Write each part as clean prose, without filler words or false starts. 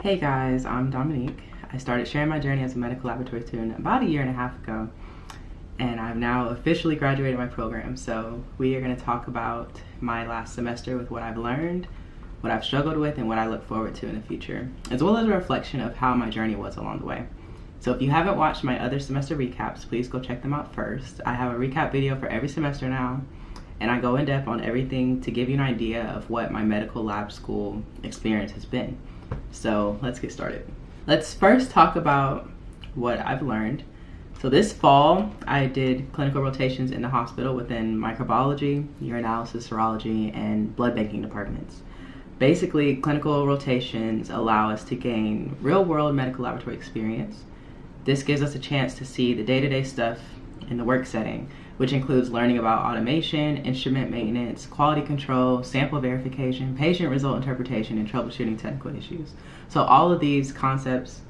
Hey guys, I'm Dominique. I started sharing my journey as a medical laboratory student about a year and a half ago, and I've now officially graduated my program. So we are going to talk about my last semester with what I've learned, what I've struggled with, and what I look forward to in the future, as well as a reflection of how my journey was along the way. So if you haven't watched my other semester recaps, please go check them out first. I have a recap video for every semester now, and I go in depth on everything to give you an idea of what my medical lab school experience has been. So let's get started. Let's first talk about what I've learned. So this fall, I did clinical rotations in the hospital within microbiology, urinalysis, serology, and blood banking departments. Basically, clinical rotations allow us to gain real-world medical laboratory experience. This gives us a chance to see the day-to-day stuff in the work setting, which includes learning about automation, instrument maintenance, quality control, sample verification, patient result interpretation, and troubleshooting technical issues. So all of these concepts,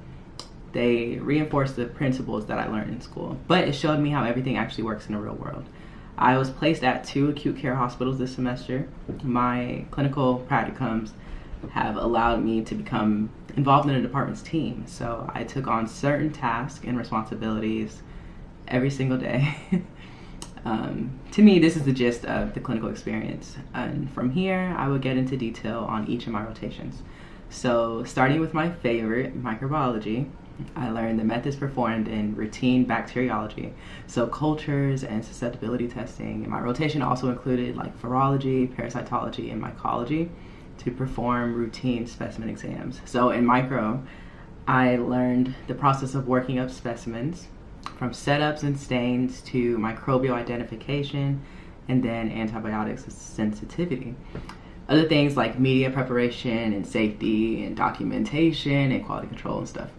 they reinforce the principles that I learned in school, but it showed me how everything actually works in the real world. I was placed at 2 acute care hospitals this semester. My clinical practicums have allowed me to become involved in the department's team. So I took on certain tasks and responsibilities every single day. To me, this is the gist of the clinical experience. And from here, I will get into detail on each of my rotations. So starting with my favorite, microbiology, I learned the methods performed in routine bacteriology, so cultures and susceptibility testing. And my rotation also included like virology, parasitology, and mycology to perform routine specimen exams. So in micro, I learned the process of working up specimens, from setups and stains to microbial identification, and then antibiotics sensitivity. Other things like media preparation and safety and documentation and quality control and stuff.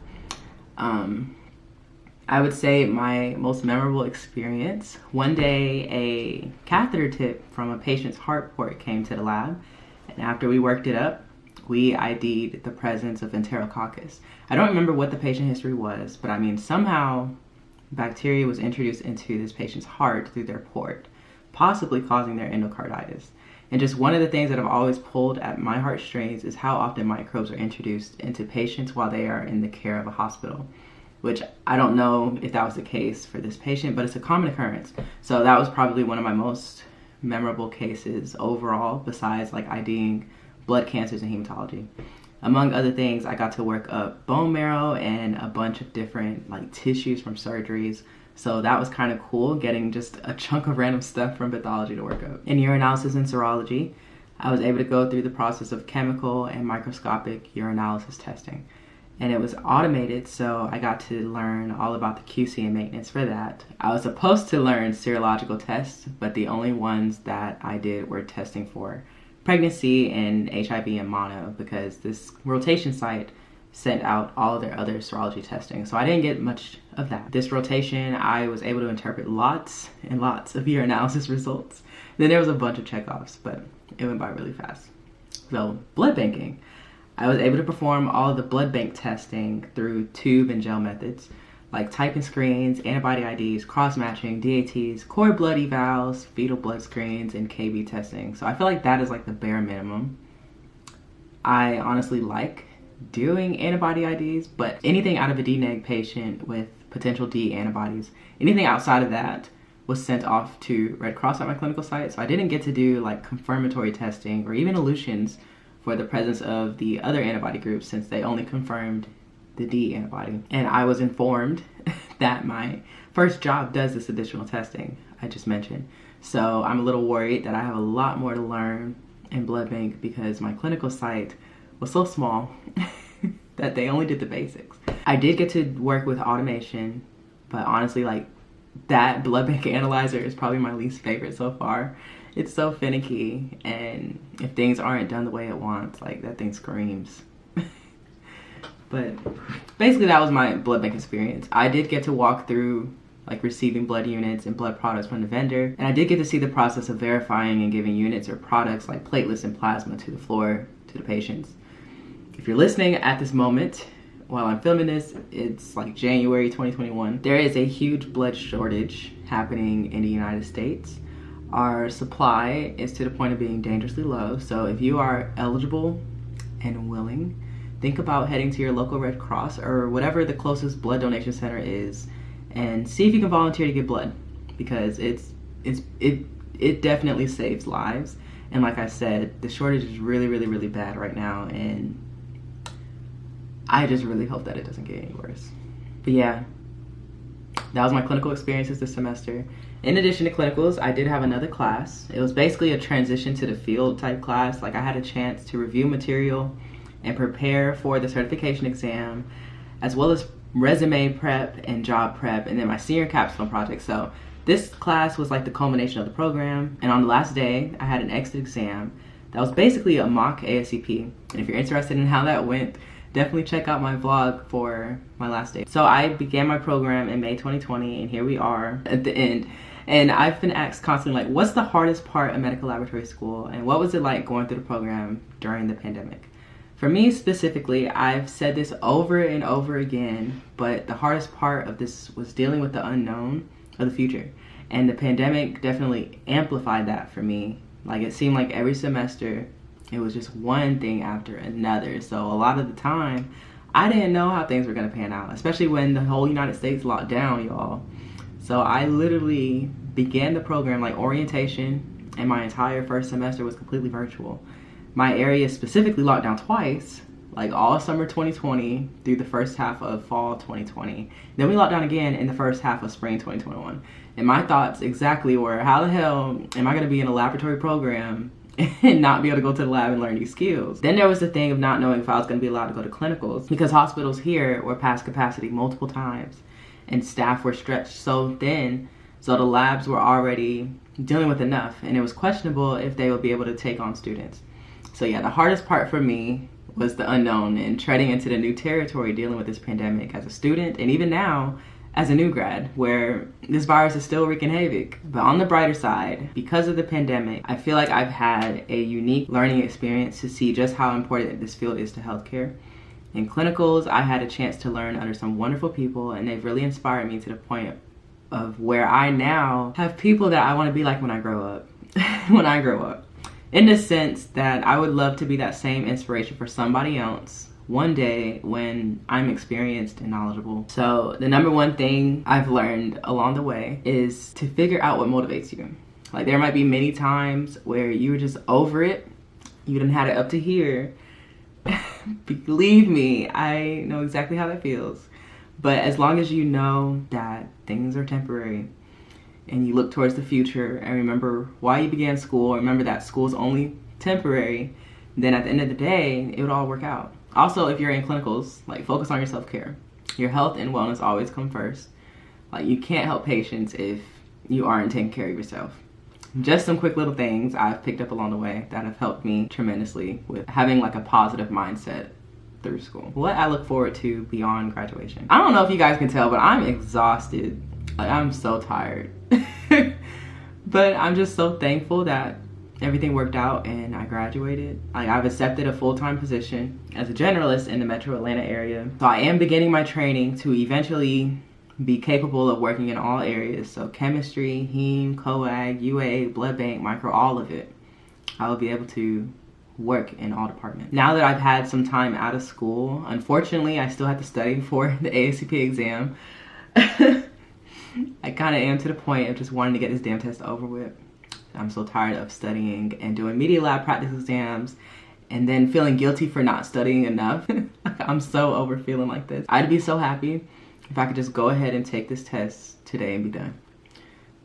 I would say my most memorable experience, one day a catheter tip from a patient's heart port came to the lab, and after we worked it up, we ID'd the presence of enterococcus. I don't remember what the patient history was, but I mean somehow bacteria was introduced into this patient's heart through their port, possibly causing their endocarditis. And just one of the things that I've always pulled at my heartstrings is how often microbes are introduced into patients while they are in the care of a hospital, which I don't know if that was the case for this patient, but it's a common occurrence. So that was probably one of my most memorable cases overall, besides like IDing blood cancers and hematology. Among other things, I got to work up bone marrow and a bunch of different like tissues from surgeries. So that was kind of cool, getting just a chunk of random stuff from pathology to work up. In urinalysis and serology, I was able to go through the process of chemical and microscopic urinalysis testing. And it was automated, so I got to learn all about the QC and maintenance for that. I was supposed to learn serological tests, but the only ones that I did were testing for pregnancy and HIV and mono, because this rotation site sent out all their other serology testing. So I didn't get much of that. This rotation, I was able to interpret lots and lots of urinalysis results. Then there was a bunch of checkoffs, but it went by really fast. So blood banking. I was able to perform all of the blood bank testing through tube and gel methods, like typing screens, antibody IDs, cross-matching, DATs, cord blood evals, fetal blood screens, and KB testing. So I feel like that is like the bare minimum. I honestly like doing antibody IDs, but anything out of a D-neg patient with potential D antibodies, anything outside of that was sent off to Red Cross at my clinical site. So I didn't get to do like confirmatory testing or even elutions for the presence of the other antibody groups, since they only confirmed the D antibody. And I was informed that my first job does this additional testing I just mentioned. So I'm a little worried that I have a lot more to learn in blood bank, because my clinical site was so small that they only did the basics. I did get to work with automation, but honestly, like, that blood bank analyzer is probably my least favorite so far. It's so finicky, and if things aren't done the way it wants, like, that thing screams. But basically that was my blood bank experience. I did get to walk through like receiving blood units and blood products from the vendor, and I did get to see the process of verifying and giving units or products like platelets and plasma to the floor to the patients. If you're listening at this moment while I'm filming this, it's like January 2021. There is a huge blood shortage happening in the United States. Our supply is to the point of being dangerously low, so if you are eligible and willing think about heading to your local Red Cross or whatever the closest blood donation center is and see if you can volunteer to give blood, because it definitely saves lives. And like I said, the shortage is really, really, really bad right now, and I just really hope that it doesn't get any worse. But yeah, that was my clinical experiences this semester. In addition to clinicals, I did have another class. It was basically a transition to the field type class. Like, I had a chance to review material and prepare for the certification exam, as well as resume prep and job prep, and then my senior capstone project. So this class was like the culmination of the program. And on the last day, I had an exit exam that was basically a mock ASCP. And if you're interested in how that went, definitely check out my vlog for my last day. So I began my program in May 2020, and here we are at the end. And I've been asked constantly, like, what's the hardest part of medical laboratory school? And what was it like going through the program during the pandemic? For me specifically, I've said this over and over again, but the hardest part of this was dealing with the unknown of the future. And the pandemic definitely amplified that for me. Like, it seemed like every semester, it was just one thing after another. So a lot of the time, I didn't know how things were gonna pan out, especially when the whole United States locked down, y'all. So I literally began the program, like orientation, and my entire first semester was completely virtual. My area specifically locked down twice, like all summer 2020 through the first half of fall 2020. Then we locked down again in the first half of spring 2021. And my thoughts exactly were, how the hell am I gonna be in a laboratory program and not be able to go to the lab and learn these skills? Then there was the thing of not knowing if I was gonna be allowed to go to clinicals, because hospitals here were past capacity multiple times and staff were stretched so thin, so the labs were already dealing with enough, and it was questionable if they would be able to take on students. So yeah, the hardest part for me was the unknown and treading into the new territory, dealing with this pandemic as a student, and even now as a new grad, where this virus is still wreaking havoc. But on the brighter side, because of the pandemic, I feel like I've had a unique learning experience to see just how important this field is to healthcare. In clinicals, I had a chance to learn under some wonderful people, and they've really inspired me to the point of where I now have people that I want to be like when I grow up. When I grow up. In the sense that I would love to be that same inspiration for somebody else one day when I'm experienced and knowledgeable. So the number one thing I've learned along the way is to figure out what motivates you. Like, there might be many times where you were just over it. You done had it up to here. Believe me, I know exactly how that feels. But as long as you know that things are temporary and you look towards the future and remember why you began school, remember that school's only temporary, then at the end of the day, it would all work out. Also, if you're in clinicals, like, focus on your self-care. Your health and wellness always come first. Like, you can't help patients if you aren't taking care of yourself. Just some quick little things I've picked up along the way that have helped me tremendously with having like a positive mindset through school. What I look forward to beyond graduation. I don't know if you guys can tell, but I'm exhausted. Like, I'm so tired. But I'm just so thankful that everything worked out and I graduated. Like, I've accepted a full-time position as a generalist in the metro Atlanta area. So I am beginning my training to eventually be capable of working in all areas. So chemistry, heme, coag, UA, blood bank, micro, all of it. I will be able to work in all departments. Now that I've had some time out of school, unfortunately, I still have to study for the ASCP exam. I kind of am to the point of just wanting to get this damn test over with. I'm so tired of studying and doing media lab practice exams and then feeling guilty for not studying enough. I'm so over feeling like this. I'd be so happy if I could just go ahead and take this test today and be done.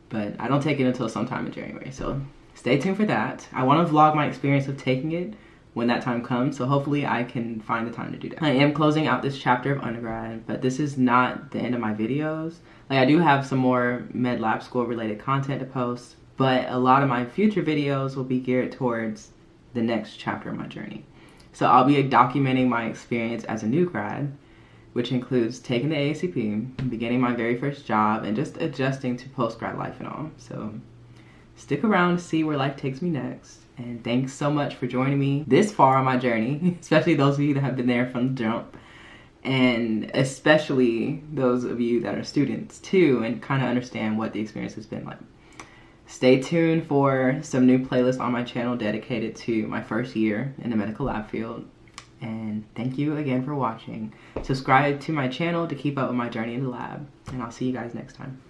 But I don't take it until sometime in January, so stay tuned for that. I want to vlog my experience of taking it when that time comes, so hopefully I can find the time to do that. I am closing out this chapter of undergrad, but this is not the end of my videos. Like, I do have some more med lab school related content to post, but a lot of my future videos will be geared towards the next chapter of my journey. So I'll be documenting my experience as a new grad, which includes taking the AACP, beginning my very first job, and just adjusting to post-grad life and all. So stick around to see where life takes me next. And thanks so much for joining me this far on my journey, especially those of you that have been there from the jump. And especially those of you that are students too, and kind of understand what the experience has been like. Stay tuned for some new playlists on my channel dedicated to my first year in the medical lab field. And thank you again for watching. Subscribe to my channel to keep up with my journey in the lab. And I'll see you guys next time.